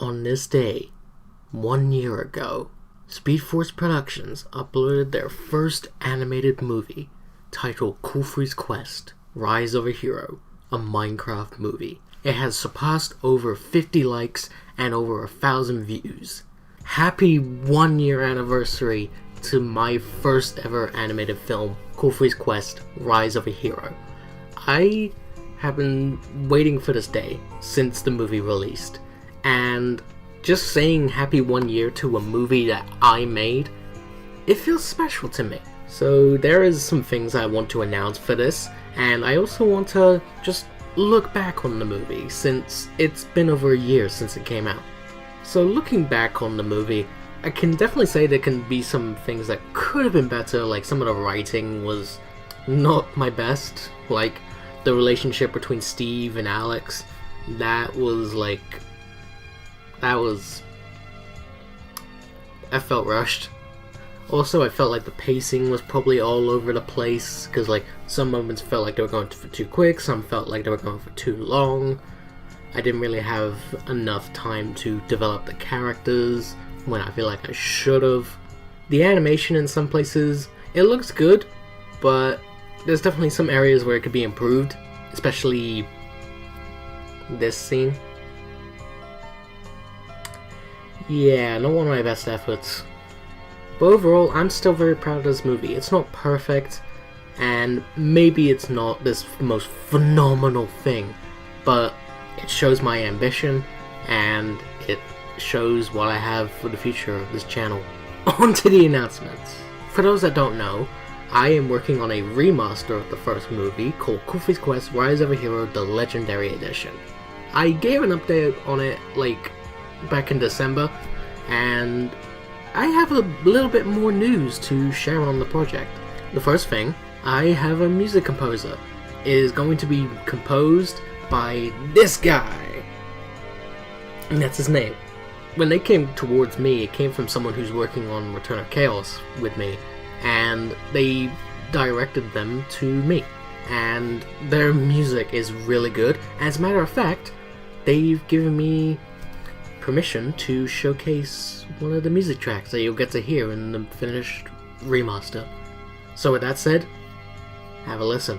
On this day, 1 year ago, Speed Force Productions uploaded their first animated movie titled Kul3's Quest: Rise of a Hero, a Minecraft movie. It has surpassed over 50 likes and over 1,000 views. Happy 1 year anniversary to my first ever animated film, Kul3's Quest: Rise of a Hero. I have been waiting for this day since the movie released, and just saying happy 1 year to a movie that I made, it feels special to me. So there is some things I want to announce for this, and I also want to just look back on the movie since it's been over a year since it came out. So looking back on the movie, I can definitely say there can be some things that could have been better, like some of the writing was not my best, like the relationship between Steve and Alex, I felt rushed. Also, I felt like the pacing was probably all over the place, because like some moments felt like they were going for too quick, some felt like they were going for too long. I didn't really have enough time to develop the characters when I feel like I should have. The animation in some places, it looks good, but there's definitely some areas where it could be improved, especially this scene. Yeah, not one of my best efforts. But overall, I'm still very proud of this movie. It's not perfect, and maybe it's not this most phenomenal thing, but it shows my ambition, and it shows what I have for the future of this channel. On to the announcements. For those that don't know, I am working on a remaster of the first movie called Kul3's Quest: Rise of a Hero, the Legendary Edition. I gave an update on it like back in December, and I have a little bit more news to share on the project. The first thing, I have a music composer. It is going to be composed by this guy, and that's his name. When they came towards me, it came from someone who's working on Return of Chaos with me, and they directed them to me, and their music is really good. As a matter of fact, they've given me permission to showcase one of the music tracks that you'll get to hear in the finished remaster. So with that said, have a listen.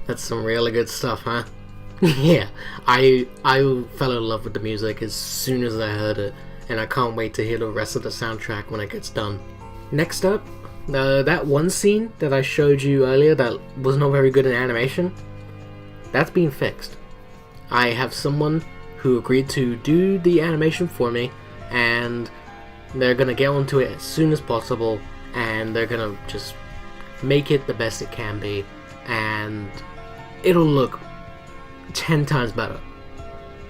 That's some really good stuff, huh? Yeah, I fell in love with the music as soon as I heard it, and I can't wait to hear the rest of the soundtrack when it gets done. Next up, that one scene that I showed you earlier that was not very good in animation, that's being fixed. I have someone who agreed to do the animation for me, and they're gonna get onto it as soon as possible, and they're gonna just make it the best it can be, and it'll look 10 times better.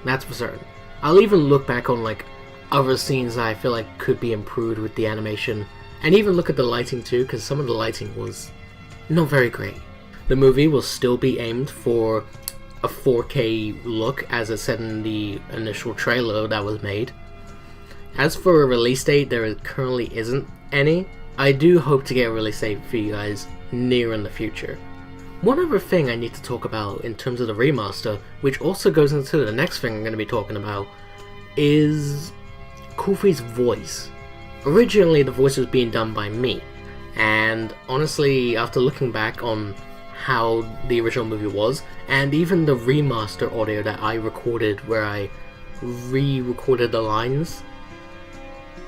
That's for certain. I'll even look back on like other scenes that I feel like could be improved with the animation, and even look at the lighting too, because some of the lighting was not very great. The movie will still be aimed for a 4K look, as it said in the initial trailer that was made. As for a release date, there currently isn't any. I do hope to get a release date for you guys near in the future. One other thing I need to talk about in terms of the remaster, which also goes into the next thing I'm going to be talking about, is Kul3's voice. Originally, the voice was being done by me, and honestly, after looking back on how the original movie was, and even the remaster audio that I recorded where I re-recorded the lines,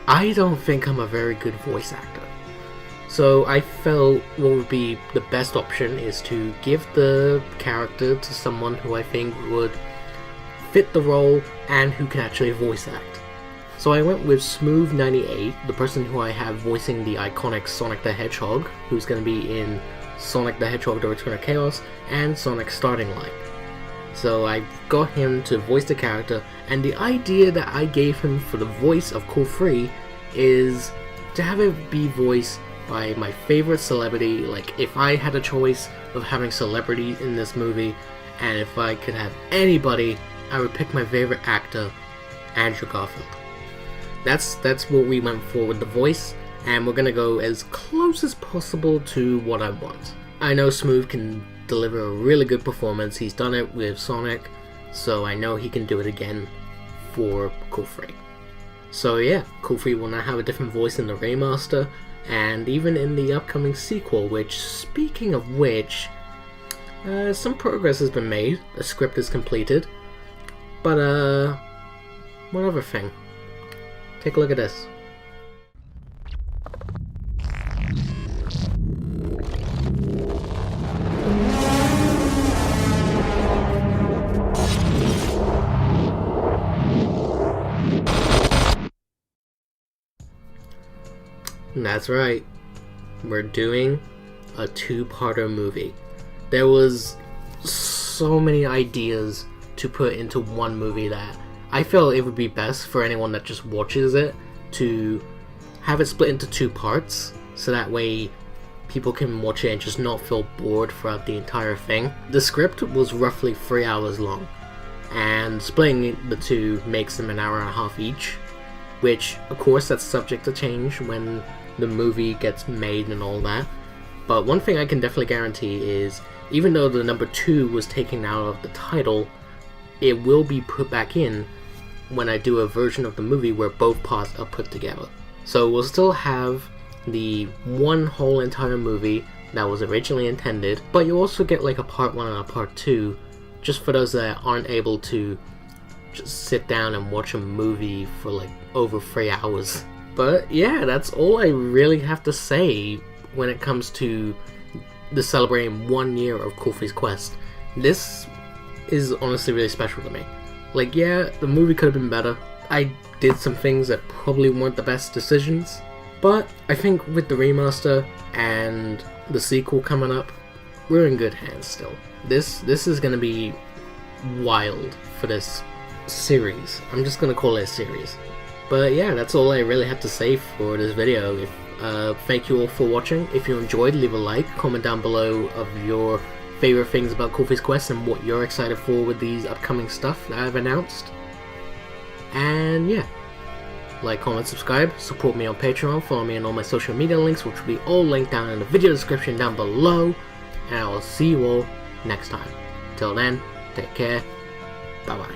I don't think I'm a very good voice actor. So I felt what would be the best option is to give the character to someone who I think would fit the role and who can actually voice act. So I went with Smooth98, the person who I have voicing the iconic Sonic the Hedgehog, who's going to be in Sonic the Hedgehog The Return of Chaos and Sonic Starting Line. So I got him to voice the character, and the idea that I gave him for the voice of Kul3 is to have it be voiced by my favorite celebrity. Like, if I had a choice of having celebrities in this movie, and if I could have anybody, I would pick my favorite actor, Andrew Garfield. That's what we went for with the voice, and we're gonna go as close as possible to what I want. I know Smooth can deliver a really good performance. He's done it with Sonic, so I know he can do it again for Kul3. So yeah, Kul3 will now have a different voice in the remaster, and even in the upcoming sequel, which, speaking of which, some progress has been made. A script is completed, but one other thing. Take a look at this. That's right, we're doing a two-parter movie. There was so many ideas to put into one movie that I felt it would be best for anyone that just watches it to have it split into two parts, so that way people can watch it and just not feel bored throughout the entire thing. The script was roughly 3 hours long, and splitting the two makes them an hour and a half each, which of course that's subject to change when the movie gets made and all that. But one thing I can definitely guarantee is, even though the number 2 was taken out of the title, it will be put back in when I do a version of the movie where both parts are put together. So we'll still have the one whole entire movie that was originally intended, but you also get like a part 1 and a part 2, just for those that aren't able to just sit down and watch a movie for like over 3 hours. But yeah, that's all I really have to say when it comes to the celebrating 1 year of Kul3's quest. This is honestly really special to me. Like, yeah, the movie could have been better. I did some things that probably weren't the best decisions, but I think with the remaster and the sequel coming up, we're in good hands still. This is gonna be wild for this series. I'm just gonna call it a series. But yeah, that's all I really have to say for this video. Thank you all for watching. If you enjoyed, leave a like, comment down below of your favorite things about Kul3's quest and what you're excited for with these upcoming stuff that I've announced. And yeah, like, comment, subscribe, support me on Patreon, follow me on all my social media links, which will be all linked down in the video description down below, and I will see you all next time. Till then, take care, bye bye.